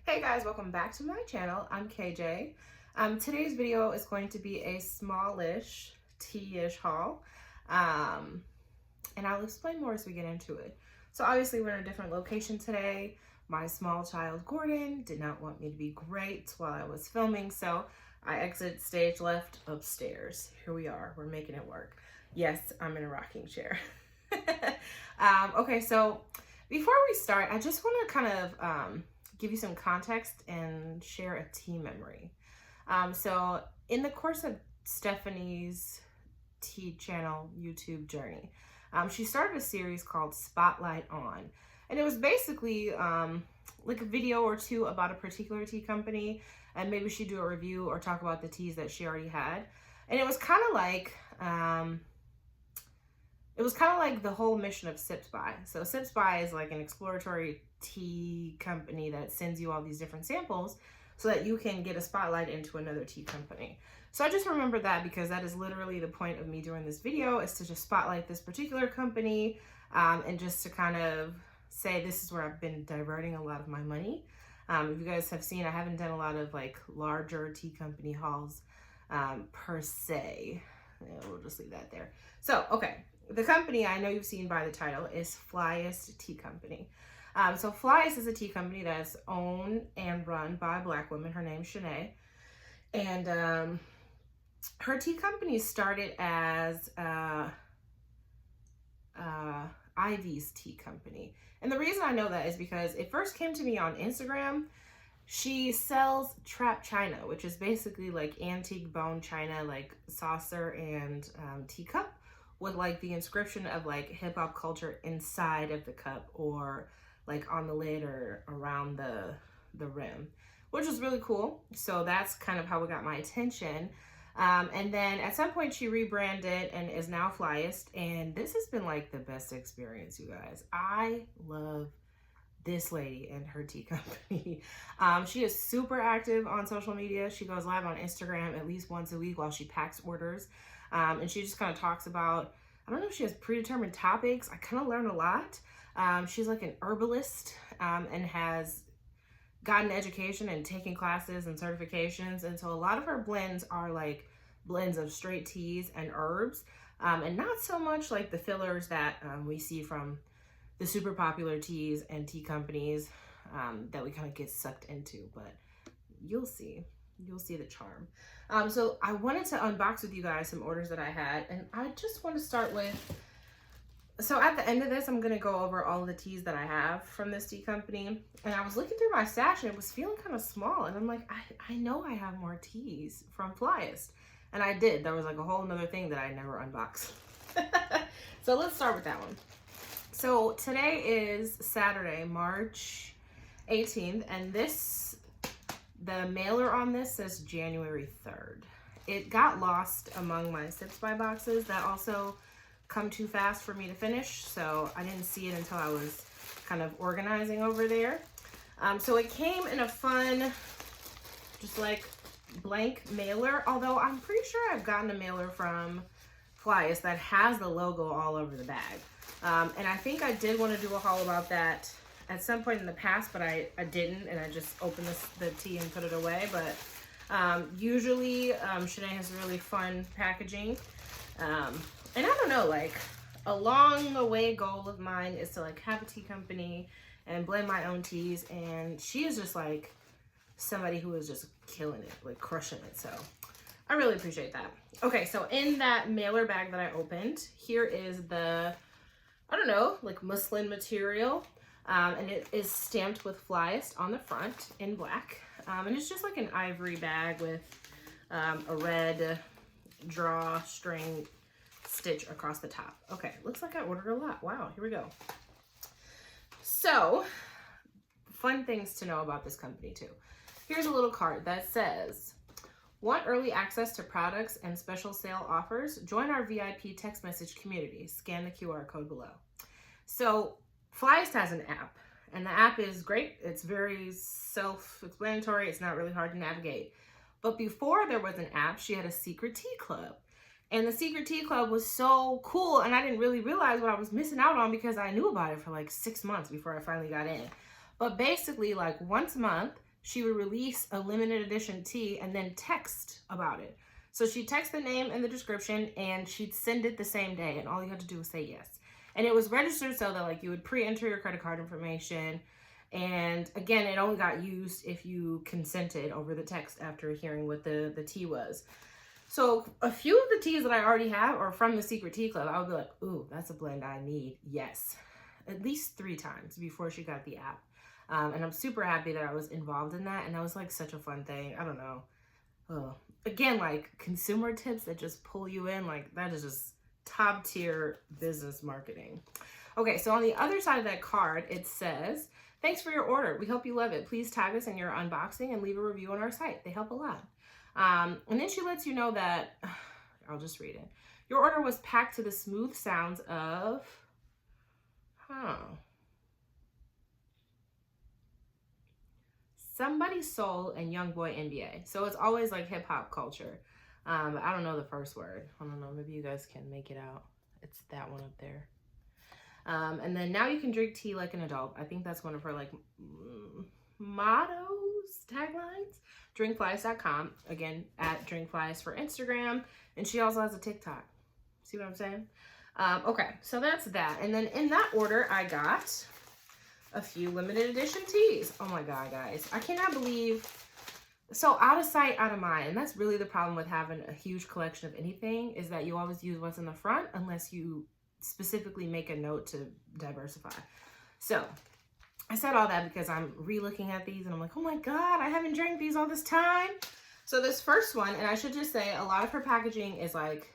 Hey guys, welcome back to my channel. I'm KJ. Today's video is going to be a smallish tea-ish haul. And I'll explain more as we get into it. So obviously we're in a different location today. My small child Gordon did not want me to be great while I was filming, so I exited stage left upstairs. Here we are, we're making it work. Yes, I'm in a rocking chair. Okay, so before we start, I just want to kind of give you some context and share a tea memory. So in the course of Stephanie's tea channel YouTube journey, she started a series called Spotlight On. And it was basically like a video or two about a particular tea company, and maybe she'd do a review or talk about the teas that she already had. And it was kind of like the whole mission of Sips By. So Sips By is like an exploratory tea company that sends you all these different samples so that you can get a spotlight into another tea company. So I just remember that because that is literally the point of me doing this video, is to just spotlight this particular company and just to kind of say this is where I've been diverting a lot of my money. If you guys have seen, I haven't done a lot of like larger tea company hauls per se. Yeah, we'll just leave that there. So, okay. The company, I know you've seen by the title, is Flyest Tea Company. So Flyest is a tea company that's owned and run by a Black woman. Her name's Shanae. And her tea company started as Ivy's Tea Company. And the reason I know that is because it first came to me on Instagram. She sells trap china, which is basically like antique bone china, like saucer and teacup, with like the inscription of like hip hop culture inside of the cup, or like on the lid or around the rim, which was really cool. So that's kind of how it got my attention. And then at some point she rebranded and is now Flyest. And this has been like the best experience, you guys. I love this lady and her tea company. She is super active on social media. She goes live on Instagram at least once a week while she packs orders. And she just kind of talks about, I don't know if she has predetermined topics. I kind of learned a lot. She's like an herbalist and has gotten education and taken classes and certifications. And so a lot of her blends are like blends of straight teas and herbs, and not so much like the fillers that we see from the super popular teas and tea companies that we kind of get sucked into, but you'll see the charm. So I wanted to unbox with you guys some orders that I had, and I just want to start with, so at the end of this, I'm going to go over all the teas that I have from this tea company. And I was looking through my stash and it was feeling kind of small. And I'm like, I know I have more teas from Flyest. And I did. There was like a whole nother thing that I never unboxed. So let's start with that one. So today is Saturday, March 18th. And the mailer on this says January 3rd. It got lost among my Sips By boxes that also come too fast for me to finish, so I didn't see it until I was kind of organizing over there. So it came in a fun, just like blank mailer, although I'm pretty sure I've gotten a mailer from Flyest that has the logo all over the bag. And I think I did want to do a haul about that at some point in the past, but I didn't, and I just opened the tea and put it away. But usually Shanae has really fun packaging. And I don't know, like a long away goal of mine is to like have a tea company and blend my own teas. And she is just like somebody who is just killing it, like crushing it. So I really appreciate that. Okay, so in that mailer bag that I opened, here is the, I don't know, like muslin material. And it is stamped with Flyest on the front in black. And it's just like an ivory bag with a red drawstring stitch across the top. Okay, looks like I ordered a lot. Wow, here we go. So, fun things to know about this company too. Here's a little card that says, want early access to products and special sale offers? Join our VIP text message community. Scan the QR code below. So, Flyest has an app, and the app is great. It's very self-explanatory. It's not really hard to navigate. But before there was an app, she had a secret tea club. And the secret tea club was so cool, and I didn't really realize what I was missing out on because I knew about it for like 6 months before I finally got in. But basically, like once a month, she would release a limited edition tea and then text about it. So she'd text the name and the description, and she'd send it the same day, and all you had to do was say yes. And it was registered so that like you would pre-enter your credit card information. And again, it only got used if you consented over the text after hearing what the tea was. So a few of the teas that I already have are from the Secret Tea Club. I would be like, ooh, that's a blend I need. Yes. At least 3 times before she got the app. And I'm super happy that I was involved in that. And that was like such a fun thing. I don't know. Oh. Again, like consumer tips that just pull you in. Like that is just top tier business marketing. Okay, so on the other side of that card, it says, thanks for your order. We hope you love it. Please tag us in your unboxing and leave a review on our site. They help a lot. And then she lets you know that, I'll just read it. Your order was packed to the smooth sounds of, Somebody's Soul and Young Boy NBA. So it's always like hip hop culture. But I don't know the first word. I don't know. Maybe you guys can make it out. It's that one up there. And then now you can drink tea like an adult. I think that's one of her like mottos, taglines. Drinkflyest.com. Again, at Drinkflyest for Instagram. And she also has a TikTok. See what I'm saying? Okay, so that's that. And then in that order, I got a few limited edition teas. Oh my God, guys. I cannot believe. So out of sight, out of mind. And that's really the problem with having a huge collection of anything, is that you always use what's in the front unless you specifically make a note to diversify. So I said all that because I'm re-looking at these and I'm like, oh my God, I haven't drank these all this time. So this first one, and I should just say a lot of her packaging is like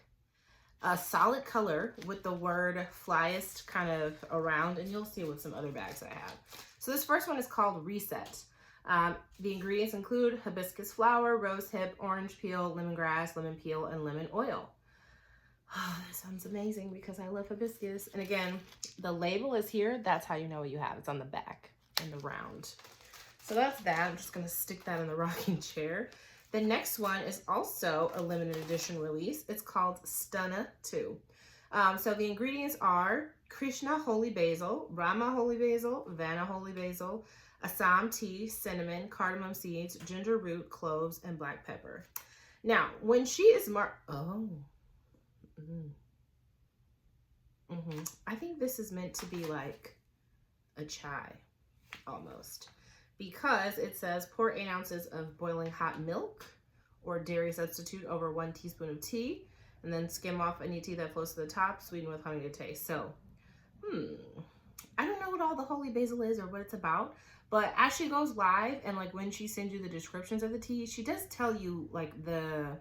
a solid color with the word Flyest kind of around, and you'll see with some other bags I have. So this first one is called Reset. The ingredients include hibiscus flower, rose hip, orange peel, lemongrass, lemon peel, and lemon oil. Oh, that sounds amazing because I love hibiscus. And again, the label is here. That's how you know what you have. It's on the back and the round. So that's that. I'm just going to stick that in the rocking chair. The next one is also a limited edition release. It's called Stunna 2. So the ingredients are Krishna holy basil, Rama holy basil, Vanna holy basil, Assam tea, cinnamon, cardamom seeds, ginger root, cloves, and black pepper. Now, when she is I think this is meant to be like a chai, almost. Because it says pour 8 ounces of boiling hot milk or dairy substitute over 1 teaspoon of tea, and then skim off any tea that flows to the top, sweeten with honey to taste. So, I don't know what all the holy basil is or what it's about, but as she goes live and like when she sends you the descriptions of the tea, she does tell you like the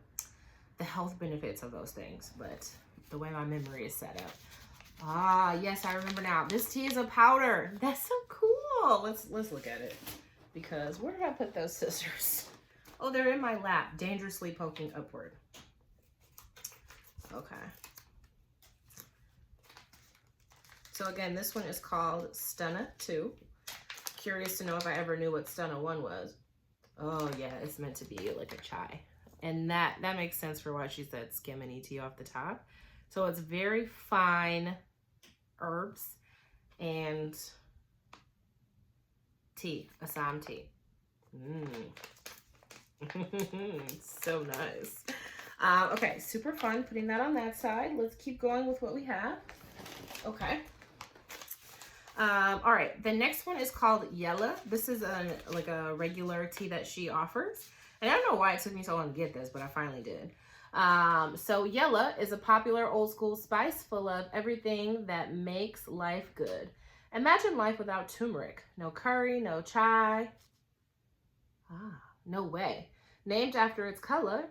health benefits of those things, but the way my memory is set up. Ah, yes, I remember now. This tea is a powder. That's so cool. Let's look at it. Because where did I put those scissors? Oh, they're in my lap, dangerously poking upward. Okay. So again, this one is called Stunna 2. Curious to know if I ever knew what Stunna 1 was. Oh yeah, it's meant to be like a chai. And that makes sense for why she said skim any tea off the top. So it's very fine herbs and tea, Assam tea. So nice. Okay, super fun putting that on that side. Let's keep going with what we have. Okay. All right, the next one is called Yella. This is like a regular tea that she offers. And I don't know why it took me so long to get this, but I finally did. So Yella is a popular old school spice full of everything that makes life good. Imagine life without turmeric. No curry, no chai. No way. Named after its color,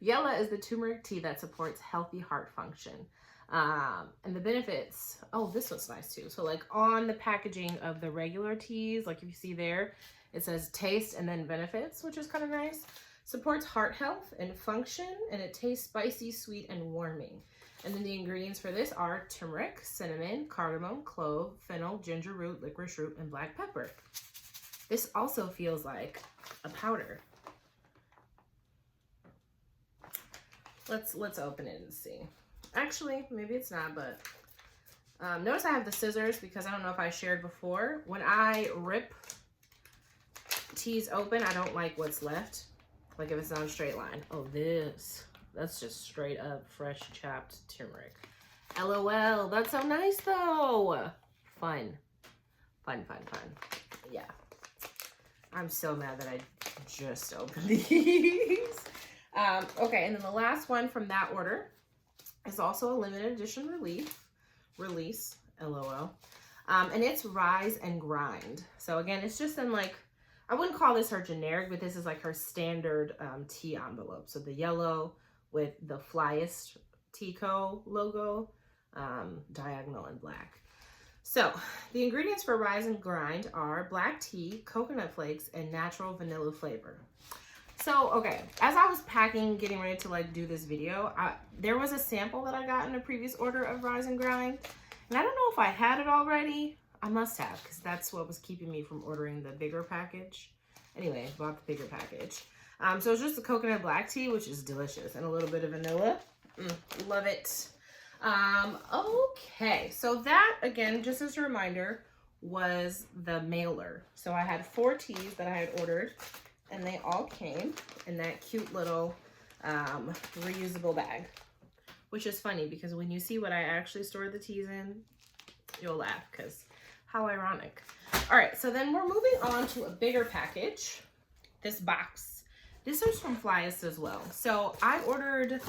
Yella is the turmeric tea that supports healthy heart function. And the benefits, oh, this one's nice too. So like on the packaging of the regular teas, like if you see there, it says taste and then benefits, which is kind of nice. Supports heart health and function, and it tastes spicy, sweet, and warming. And then the ingredients for this are turmeric, cinnamon, cardamom, clove, fennel, ginger root, licorice root, and black pepper. This also feels like a powder. Let's open it and see. Actually, maybe it's not, but notice I have the scissors because I don't know if I shared before. When I rip tea's open, I don't like what's left. Like if it's on a straight line. Oh, that's just straight up fresh chopped turmeric. LOL, that's so nice though. Fun. Yeah. I'm so mad that I just opened these. Okay, and then the last one from that order is also a limited edition release, LOL. And it's Rise and Grind. So again, it's just in like, I wouldn't call this her generic, but this is like her standard tea envelope. So the yellow with the Flyest Tea Co logo, diagonal and black. So the ingredients for Rise and Grind are black tea, coconut flakes, and natural vanilla flavor. So, okay, as I was packing, getting ready to like do this video, there was a sample that I got in a previous order of Rise and Grind. And I don't know if I had it already. I must have, because that's what was keeping me from ordering the bigger package. Anyway, bought the bigger package. So it's just the coconut black tea, which is delicious, and a little bit of vanilla. Love it. Okay, so that, again, just as a reminder, was the mailer. So I had 4 teas that I had ordered, and they all came in that cute little reusable bag. Which is funny, because when you see what I actually stored the teas in, you'll laugh, because how ironic. All right, so then we're moving on to a bigger package. This box. This is from Flyest as well. So I ordered,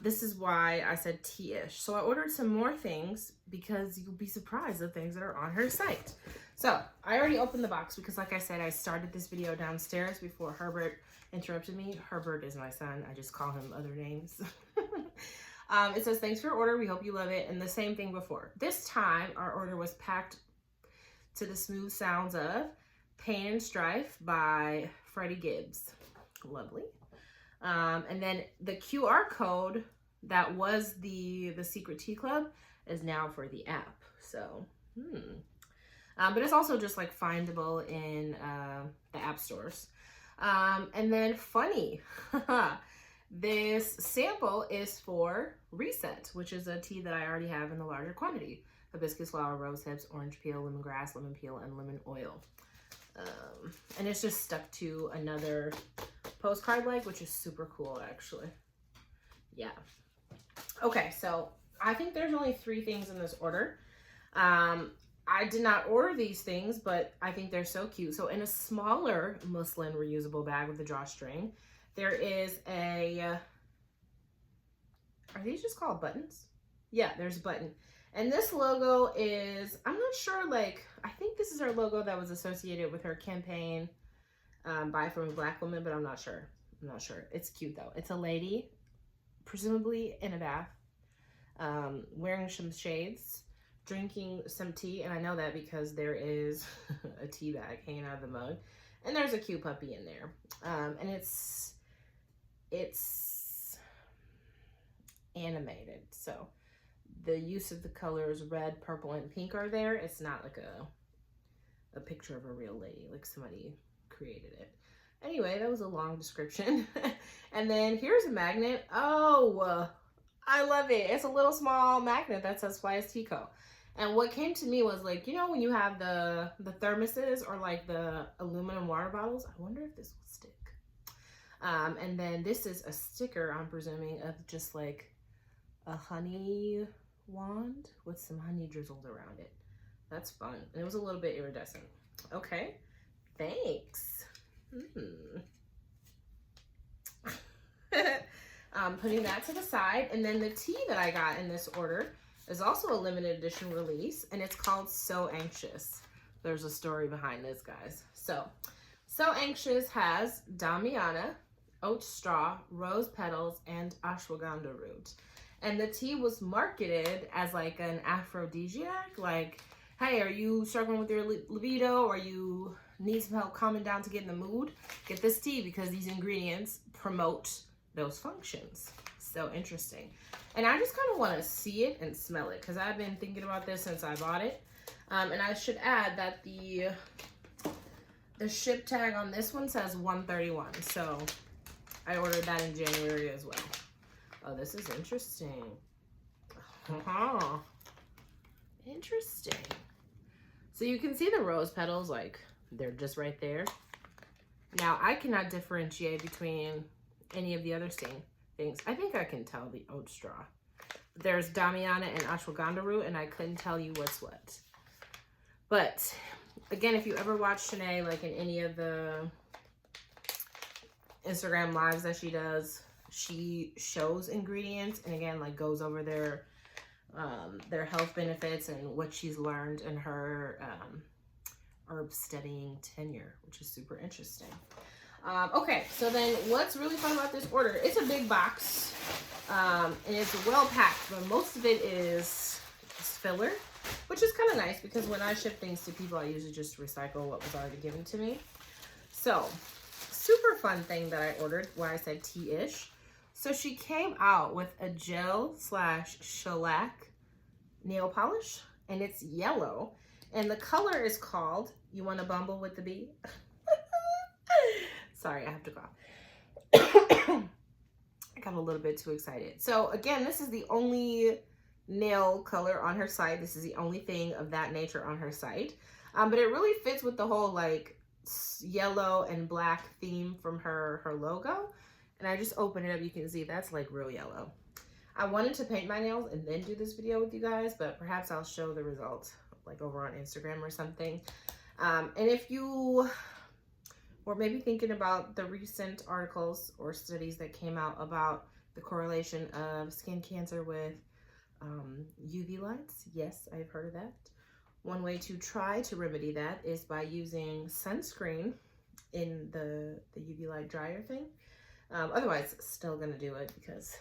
this is why I said tea-ish. So I ordered some more things, because you'll be surprised the things that are on her site. So I already opened the box, because like I said, I started this video downstairs before Herbert interrupted me. Herbert is my son. I just call him other names. It says, thanks for your order. We hope you love it. And the same thing before. This time, our order was packed to the smooth sounds of Pain and Strife by Freddie Gibbs. Lovely. And then the QR code that was the Secret Tea Club is now for the app. So, but it's also just like findable in the app stores. And then funny, this sample is for Reset, which is a tea that I already have in the larger quantity. Hibiscus flower, rose hips, orange peel, lemongrass, lemon peel, and lemon oil. And it's just stuck to another postcard like, which is super cool actually. Yeah. Okay, so I think there's only 3 things in this order. I did not order these things, but I think they're so cute. So in a smaller muslin reusable bag with a drawstring, there is a, are these just called buttons? Yeah, there's a button. And this logo is, I'm not sure, like, I think this is her logo that was associated with her campaign, Buy From a Black Woman, but I'm not sure. It's cute though. It's a lady, presumably in a bath, wearing some shades, drinking some tea, and I know that because there is a tea bag hanging out of the mug, and there's a cute puppy in there, and it's animated, so the use of the colors red, purple, and pink are there. It's not like a picture of a real lady, like somebody created it. Anyway, that was a long description. And then here's a magnet. Oh, I love it. It's a little small magnet that says Flyest Tea Co. And what came to me was like, you know, when you have the thermoses or like the aluminum water bottles, I wonder if this will stick. And then this is a sticker, I'm presuming, of just like a honey wand with some honey drizzled around it. That's fun. And it was a little bit iridescent. Okay, thanks. Putting that to the side. And then the tea that I got in this order is also a limited edition release, and it's called So Anxious. There's a story behind this, guys. So Anxious has damiana, oat straw, rose petals, and ashwagandha root. And the tea was marketed as like an aphrodisiac, like, hey, are you struggling with your libido, or you need some help calming down to get in the mood? Get this tea, because these ingredients promote those functions. So interesting. And I just kind of want to see it and smell it, because I've been thinking about this since I bought it. And I should add that the ship tag on this one says 131. So I ordered that in January as well. Oh, this is interesting. Interesting. So you can see the rose petals, like, they're just right there. Now, I cannot differentiate between any of the other things. I think I can tell the oat straw. There's Damiana and ashwagandha root, and I couldn't tell you what's what. But again, if you ever watch Shanae, like in any of the Instagram lives that she does, she shows ingredients and again, like goes over their health benefits and what she's learned in her herb studying tenure, which is super interesting. Okay, so then what's really fun about this order? It's a big box, and it's well packed, but most of it is filler, which is kind of nice because when I ship things to people, I usually just recycle what was already given to me. So, super fun thing that I ordered, why I said tea-ish. So she came out with a gel / shellac nail polish, and it's yellow, and the color is called, you want to bumble with the bee? Sorry, I have to cough. I got a little bit too excited. So again, this is the only nail color on her site. This is the only thing of that nature on her site. But it really fits with the whole like yellow and black theme from her logo. And I just opened it up. You can see that's like real yellow. I wanted to paint my nails and then do this video with you guys, but perhaps I'll show the results like over on Instagram or something. And if you or maybe thinking about the recent articles or studies that came out about the correlation of skin cancer with UV lights. Yes, I've heard of that. One way to try to remedy that is by using sunscreen in the UV light dryer thing. Otherwise, still gonna do it because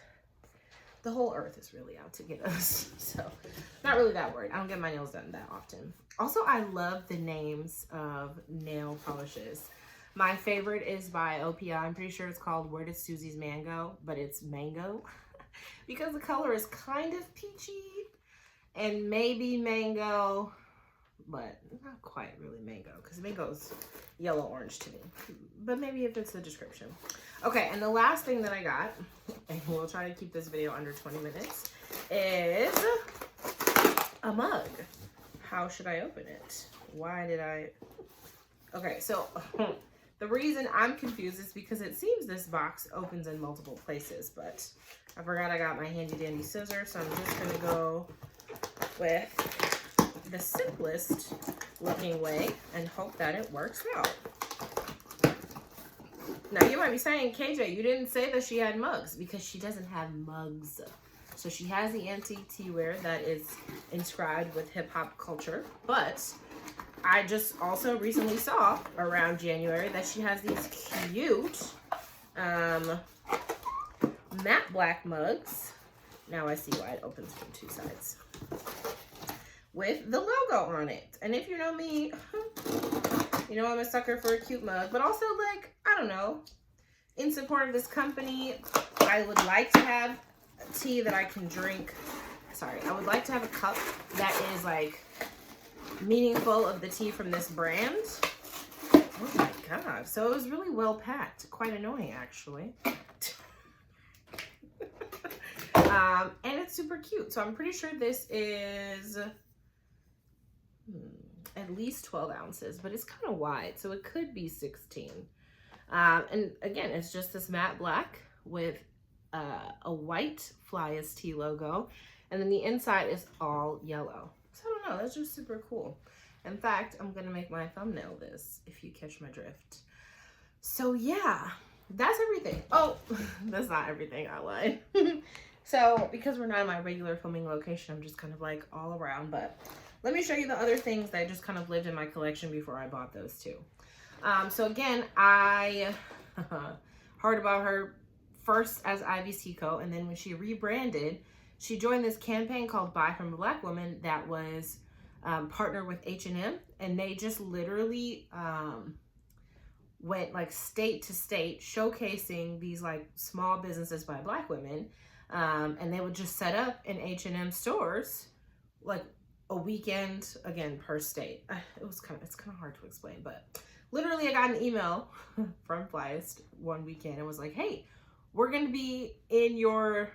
the whole earth is really out to get us. So not really that worried. I don't get my nails done that often. Also, I love the names of nail polishes. My favorite is by OPI. I'm pretty sure it's called Where Did Susie's Man Go? But it's mango because the color is kind of peachy and maybe mango, but not quite really mango because mango's yellow orange to me. But maybe if it's the description. Okay, and the last thing that I got, and we'll try to keep this video under 20 minutes, is a mug. How should I open it? Why did I? Okay, so the reason I'm confused is because it seems this box opens in multiple places, but I forgot I got my handy dandy scissors, so I'm just gonna go with the simplest looking way and hope that it works out. Now you might be saying, KJ, you didn't say that she had mugs, because she doesn't have mugs. So she has the antique teaware that is inscribed with hip hop culture, but I just also recently saw around January that she has these cute matte black mugs. Now I see why it opens from two sides. With the logo on it. And if you know me, you know I'm a sucker for a cute mug, but also like, I don't know, in support of this company, I would like to have tea that I can drink. Sorry, I would like to have a cup that is like meaningful of the tea from this brand. Oh my god. So it was really well packed. Quite annoying actually. And it's super cute. So I'm pretty sure this is at least 12 ounces, but it's kind of wide, so it could be 16. And again, it's just this matte black with a white Flyest Tea logo, and then the inside is all yellow. So I don't know, that's just super cool. In fact, I'm gonna make my thumbnail this, if you catch my drift. So yeah, that's everything. Oh, that's not everything, I lied. So because we're not in my regular filming location, I'm just kind of like all around, but let me show you the other things that just kind of lived in my collection before I bought those too. So again, I heard about her first as Flyest Tea Co, and then when she rebranded, she joined this campaign called Buy From a Black Woman that was partnered with H&M, and they just literally went like state to state showcasing these like small businesses by Black women, and they would just set up in H&M stores like a weekend again per state. It's kind of hard to explain, but literally I got an email from Flyest one weekend and was like, hey, we're gonna be in your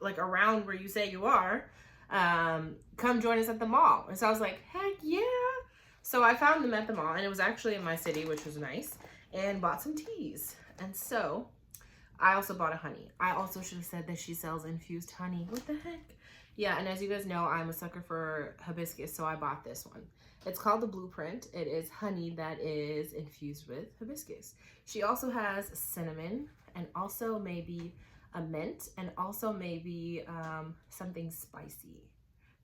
like around where you say you are, come join us at the mall. And so I was like, heck yeah. So I found them at the mall, and it was actually in my city, which was nice. and bought some teas. And so I also bought a honey. I also should have said that she sells infused honey. What the heck? Yeah, and as you guys know, I'm a sucker for hibiscus, so I bought this one. It's called the Blueprint. It is honey that is infused with hibiscus. She also has cinnamon and also maybe a mint and also maybe something spicy.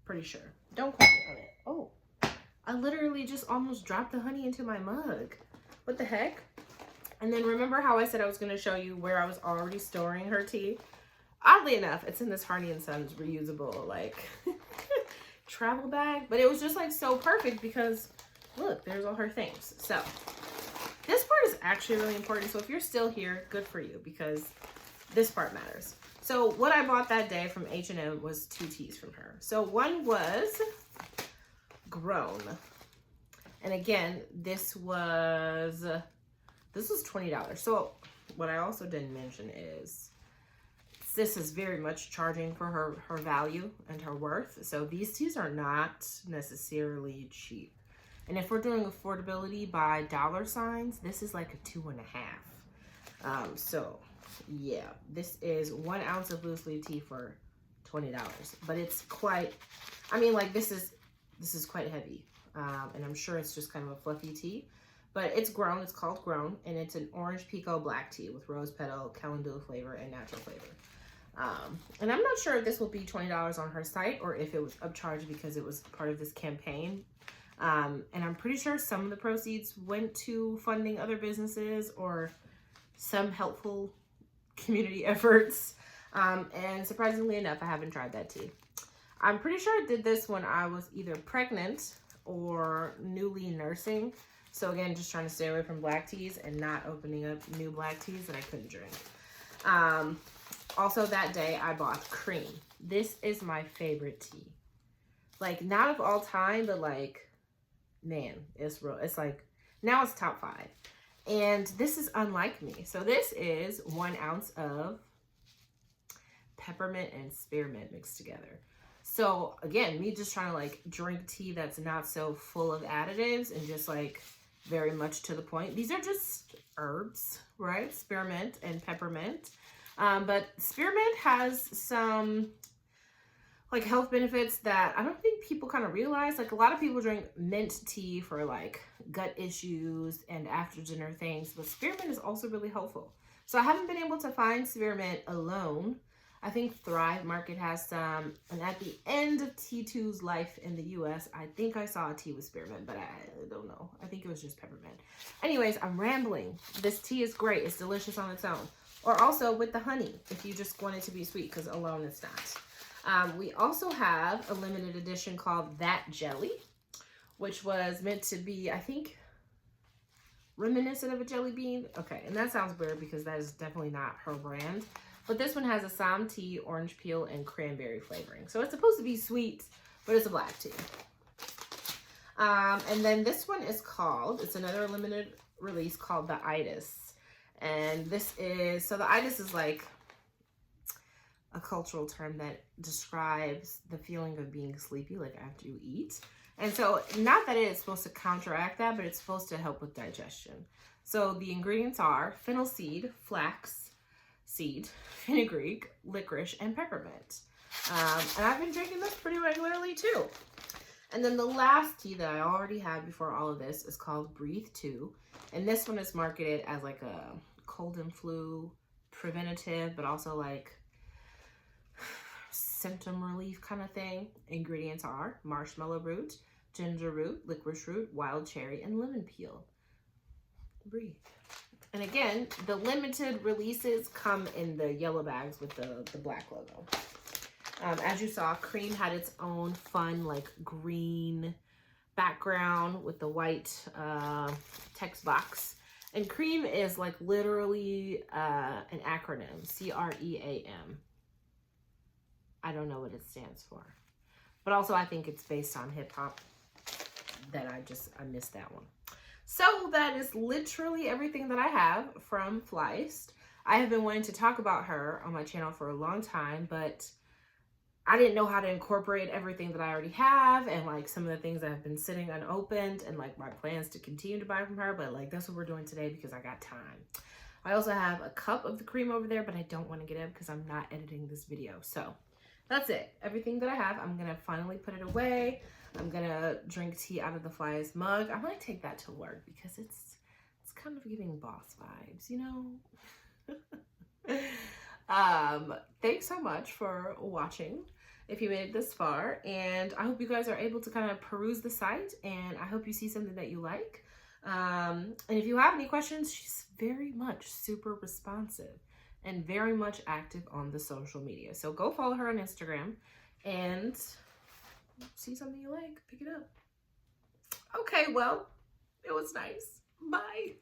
Pretty sure. Don't quote me on it. Oh, I literally just almost dropped the honey into my mug. What the heck? And then remember how I said I was going to show you where I was already storing her tea? Oddly enough, it's in this Harney & Sons reusable, like, travel bag. But it was just, like, so perfect because, look, there's all her things. So, this part is actually really important. So, if you're still here, good for you because this part matters. So, what I bought that day from H&M was 2 teas from her. So, one was Grown. And again, this was $20. So, what I also didn't mention is this is very much charging for her value and her worth. So these teas are not necessarily cheap. And if we're doing affordability by dollar signs, this is like a 2.5. So yeah, this is 1 ounce of loose leaf tea for $20. But it's quite, I mean, like this is quite heavy. And I'm sure it's just kind of a fluffy tea. But it's Grown, it's called Grown, and it's an orange pekoe black tea with rose petal, calendula flavor, and natural flavor. And I'm not sure if this will be $20 on her site or if it was upcharged because it was part of this campaign. And I'm pretty sure some of the proceeds went to funding other businesses or some helpful community efforts. And surprisingly enough, I haven't tried that tea. I'm pretty sure I did this when I was either pregnant or newly nursing. So again, just trying to stay away from black teas and not opening up new black teas that I couldn't drink. Also that day I bought Cream. This is my favorite tea. Like not of all time, but like, man, it's real. It's like, now it's top 5. And this is unlike me. So this is 1 ounce of peppermint and spearmint mixed together. So again, me just trying to like drink tea that's not so full of additives and just like very much to the point. These are just herbs, right? Spearmint and peppermint. But spearmint has some like health benefits that I don't think people kind of realize. Like a lot of people drink mint tea for like gut issues and after dinner things, but spearmint is also really helpful. So I haven't been able to find spearmint alone. I think Thrive Market has some, and at the end of T2's life in the US, I think I saw a tea with spearmint, but I don't know. I think it was just peppermint. Anyways, I'm rambling. This tea is great. It's delicious on its own. Or also with the honey, if you just want it to be sweet, because alone it's not. We also have a limited edition called That Jelly, which was meant to be, I think, reminiscent of a jelly bean. Okay, and that sounds weird because that is definitely not her brand. But this one has Assam tea, orange peel, and cranberry flavoring. So it's supposed to be sweet, but it's a black tea. And then this one is called, it's another limited release called the Itis. And this is, so the Itis is like a cultural term that describes the feeling of being sleepy, like after you eat. And so not that it's supposed to counteract that, but it's supposed to help with digestion. So the ingredients are fennel seed, flax seed, fenugreek, licorice, and peppermint. And I've been drinking this pretty regularly too. And then the last tea that I already had before all of this is called Breathe 2. And this one is marketed as like a cold and flu preventative, but also like symptom relief kind of thing. Ingredients are marshmallow root, ginger root, licorice root, wild cherry, and lemon peel. Breathe. And again, the limited releases come in the yellow bags with the black logo. As you saw, Cream had its own fun like green background with the white text box. And Cream is like literally an acronym, C-R-E-A-M. I don't know what it stands for. But also I think it's based on hip hop that I missed that one. So that is literally everything that I have from Flyest. I have been wanting to talk about her on my channel for a long time, but I didn't know how to incorporate everything that I already have and like some of the things that have been sitting unopened and like my plans to continue to buy from her. But like, that's what we're doing today because I got time. I also have a cup of the cream over there, but I don't want to get it because I'm not editing this video. So that's it. Everything that I have, I'm going to finally put it away. I'm going to drink tea out of the Flyest mug. I might take that to work because it's kind of giving boss vibes, you know? Thanks so much for watching if you made it this far, and I hope you guys are able to kind of peruse the site, and I hope you see something that you like. And if you have any questions, she's very much super responsive and very much active on the social media. So go follow her on Instagram and see something you like, pick it up. Okay, well, it was nice. Bye.